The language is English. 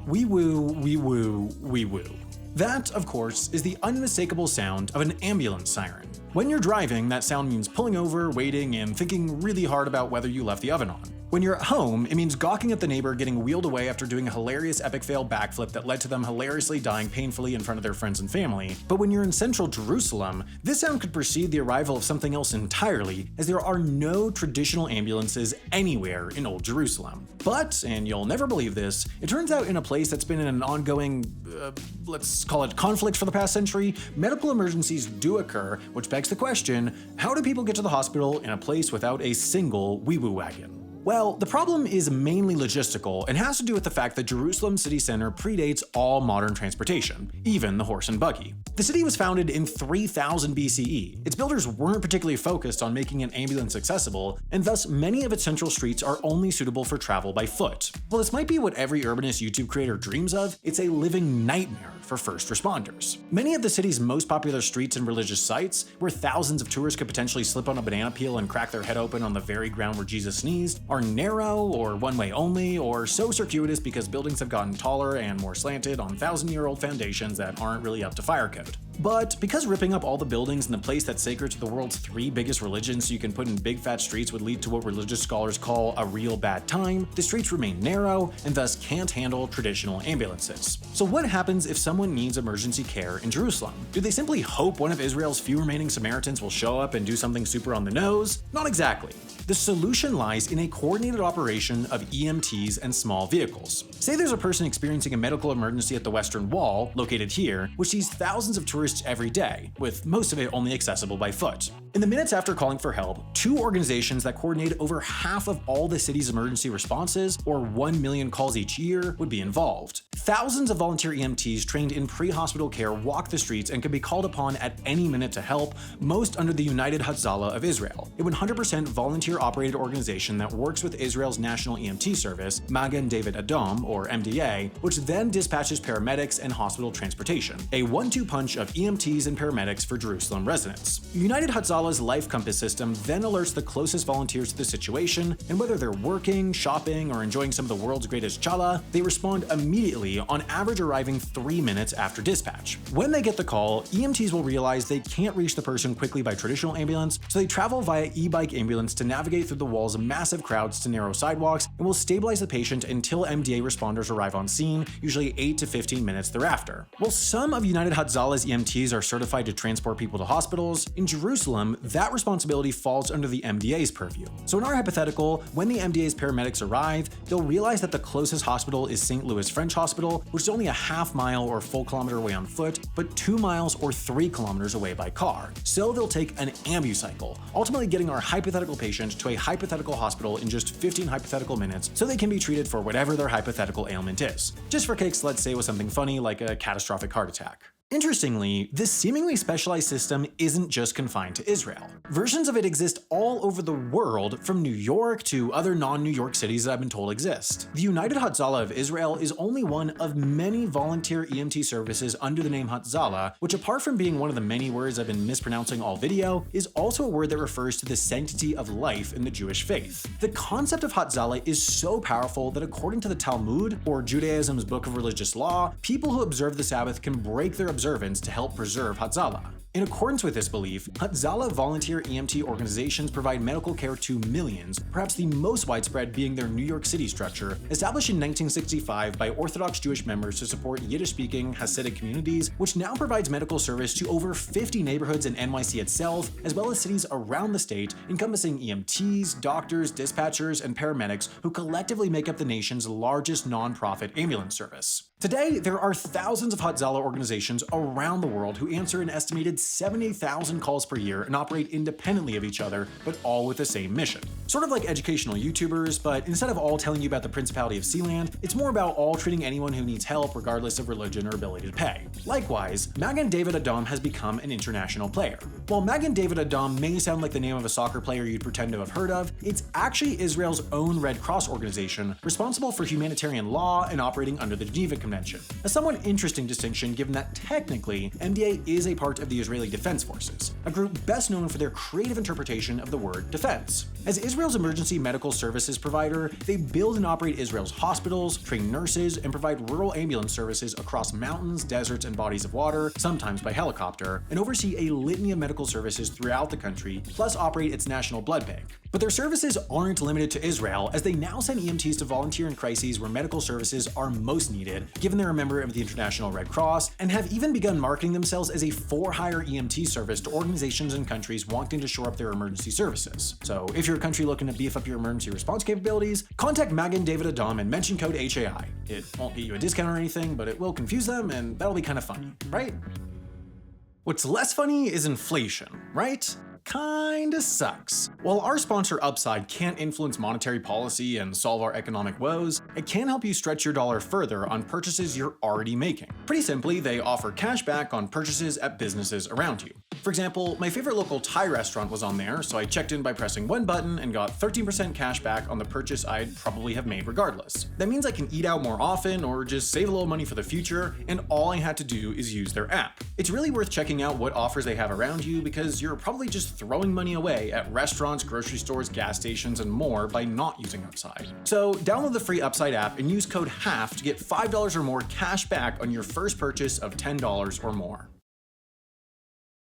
Wee woo, wee woo, wee woo. That, of course, is the unmistakable sound of an ambulance siren. When you're driving, that sound means pulling over, waiting, and thinking really hard about whether you left the oven on. When you're at home, it means gawking at the neighbor getting wheeled away after doing a hilarious epic fail backflip that led to them hilariously dying painfully in front of their friends and family. But when you're in central Jerusalem, this sound could precede the arrival of something else entirely, as there are no traditional ambulances anywhere in Old Jerusalem. But, and you'll never believe this, it turns out in a place that's been in an ongoing, let's call it conflict for the past century, medical emergencies do occur, which begs the question, how do people get to the hospital in a place without a single wee-woo wagon? Well, the problem is mainly logistical and has to do with the fact that Jerusalem city center predates all modern transportation, even the horse and buggy. The city was founded in 3000 BCE. Its builders weren't particularly focused on making an ambulance accessible, and thus many of its central streets are only suitable for travel by foot. While this might be what every urbanist YouTube creator dreams of, it's a living nightmare for first responders. Many of the city's most popular streets and religious sites, where thousands of tourists could potentially slip on a banana peel and crack their head open on the very ground where Jesus sneezed, are narrow or one-way only, or so circuitous because buildings have gotten taller and more slanted on thousand-year-old foundations that aren't really up to fire code. But because ripping up all the buildings in the place that's sacred to the world's 3 biggest religions so you can put in big fat streets would lead to what religious scholars call a real bad time, the streets remain narrow and thus can't handle traditional ambulances. So what happens if someone needs emergency care in Jerusalem? Do they simply hope one of Israel's few remaining Samaritans will show up and do something super on the nose? Not exactly. The solution lies in a coordinated operation of EMTs and small vehicles. Say there's a person experiencing a medical emergency at the Western Wall, located here, which sees thousands of tourists every day, with most of it only accessible by foot. In the minutes after calling for help, 2 organizations that coordinate over half of all the city's emergency responses, or 1 million calls each year, would be involved. Thousands of volunteer EMTs trained in pre-hospital care walk the streets and can be called upon at any minute to help, most under the United Hatzalah of Israel, a 100% volunteer-operated organization that works with Israel's national EMT service, Magen David Adom, or MDA, which then dispatches paramedics and hospital transportation, a 1-2 punch of EMTs and paramedics for Jerusalem residents. United Hatzalah's Life Compass system then alerts the closest volunteers to the situation, and whether they're working, shopping, or enjoying some of the world's greatest challah, they respond immediately, on average arriving 3 minutes after dispatch. When they get the call, EMTs will realize they can't reach the person quickly by traditional ambulance, so they travel via e-bike ambulance to navigate through the walls of massive crowds to narrow sidewalks, and will stabilize the patient until MDA responders arrive on scene, usually 8 to 15 minutes thereafter. While some of United Hatzalah's EMTs are certified to transport people to hospitals, in Jerusalem, that responsibility falls under the MDA's purview. So in our hypothetical, when the MDA's paramedics arrive, they'll realize that the closest hospital is St. Louis French Hospital, which is only a half-mile or full kilometer away on foot, but 2 miles or 3 kilometers away by car. So they'll take an ambucycle, ultimately getting our hypothetical patient to a hypothetical hospital in just 15 hypothetical minutes so they can be treated for whatever their hypothetical ailment is. Just for kicks, let's say it was something funny like a catastrophic heart attack. Interestingly, this seemingly specialized system isn't just confined to Israel. Versions of it exist all over the world, from New York to other non-New York cities that I've been told exist. The United Hatzalah of Israel is only one of many volunteer EMT services under the name Hatzalah, which, apart from being one of the many words I've been mispronouncing all video, is also a word that refers to the sanctity of life in the Jewish faith. The concept of Hatzalah is so powerful that according to the Talmud, or Judaism's book of religious law, people who observe the Sabbath can break their observance to help preserve Hatzalah. In accordance with this belief, Hatzalah volunteer EMT organizations provide medical care to millions, perhaps the most widespread being their New York City structure, established in 1965 by Orthodox Jewish members to support Yiddish-speaking Hasidic communities, which now provides medical service to over 50 neighborhoods in NYC itself, as well as cities around the state, encompassing EMTs, doctors, dispatchers, and paramedics who collectively make up the nation's largest nonprofit ambulance service. Today, there are thousands of Hatzalah organizations around the world who answer an estimated 70,000 calls per year and operate independently of each other, but all with the same mission. Sort of like educational YouTubers, but instead of all telling you about the Principality of Sealand, it's more about all treating anyone who needs help regardless of religion or ability to pay. Likewise, Magen David Adom has become an international player. While Magen David Adom may sound like the name of a soccer player you'd pretend to have heard of, it's actually Israel's own Red Cross organization, responsible for humanitarian law and operating under the Geneva Convention. mention. A somewhat interesting distinction given that technically, MDA is a part of the Israeli Defense Forces, a group best known for their creative interpretation of the word defense. As Israel's emergency medical services provider, they build and operate Israel's hospitals, train nurses, and provide rural ambulance services across mountains, deserts, and bodies of water, sometimes by helicopter, and oversee a litany of medical services throughout the country, plus operate its national blood bank. But their services aren't limited to Israel, as they now send EMTs to volunteer in crises where medical services are most needed, given they're a member of the International Red Cross, and have even begun marketing themselves as a for-hire EMT service to organizations and countries wanting to shore up their emergency services. So if you're a country looking to beef up your emergency response capabilities, contact Magen David Adom and mention code HAI. It won't get you a discount or anything, but it will confuse them, and that'll be kind of funny, right? What's less funny is inflation, right? Kinda sucks. While our sponsor Upside can't influence monetary policy and solve our economic woes, it can help you stretch your dollar further on purchases you're already making. Pretty simply, they offer cash back on purchases at businesses around you. For example, my favorite local Thai restaurant was on there, so I checked in by pressing one button and got 13% cash back on the purchase I'd probably have made regardless. That means I can eat out more often or just save a little money for the future, and all I had to do is use their app. It's really worth checking out what offers they have around you because you're probably just throwing money away at restaurants, grocery stores, gas stations, and more by not using Upside. So download the free Upside app and use code HALF to get $5 or more cash back on your first purchase of $10 or more.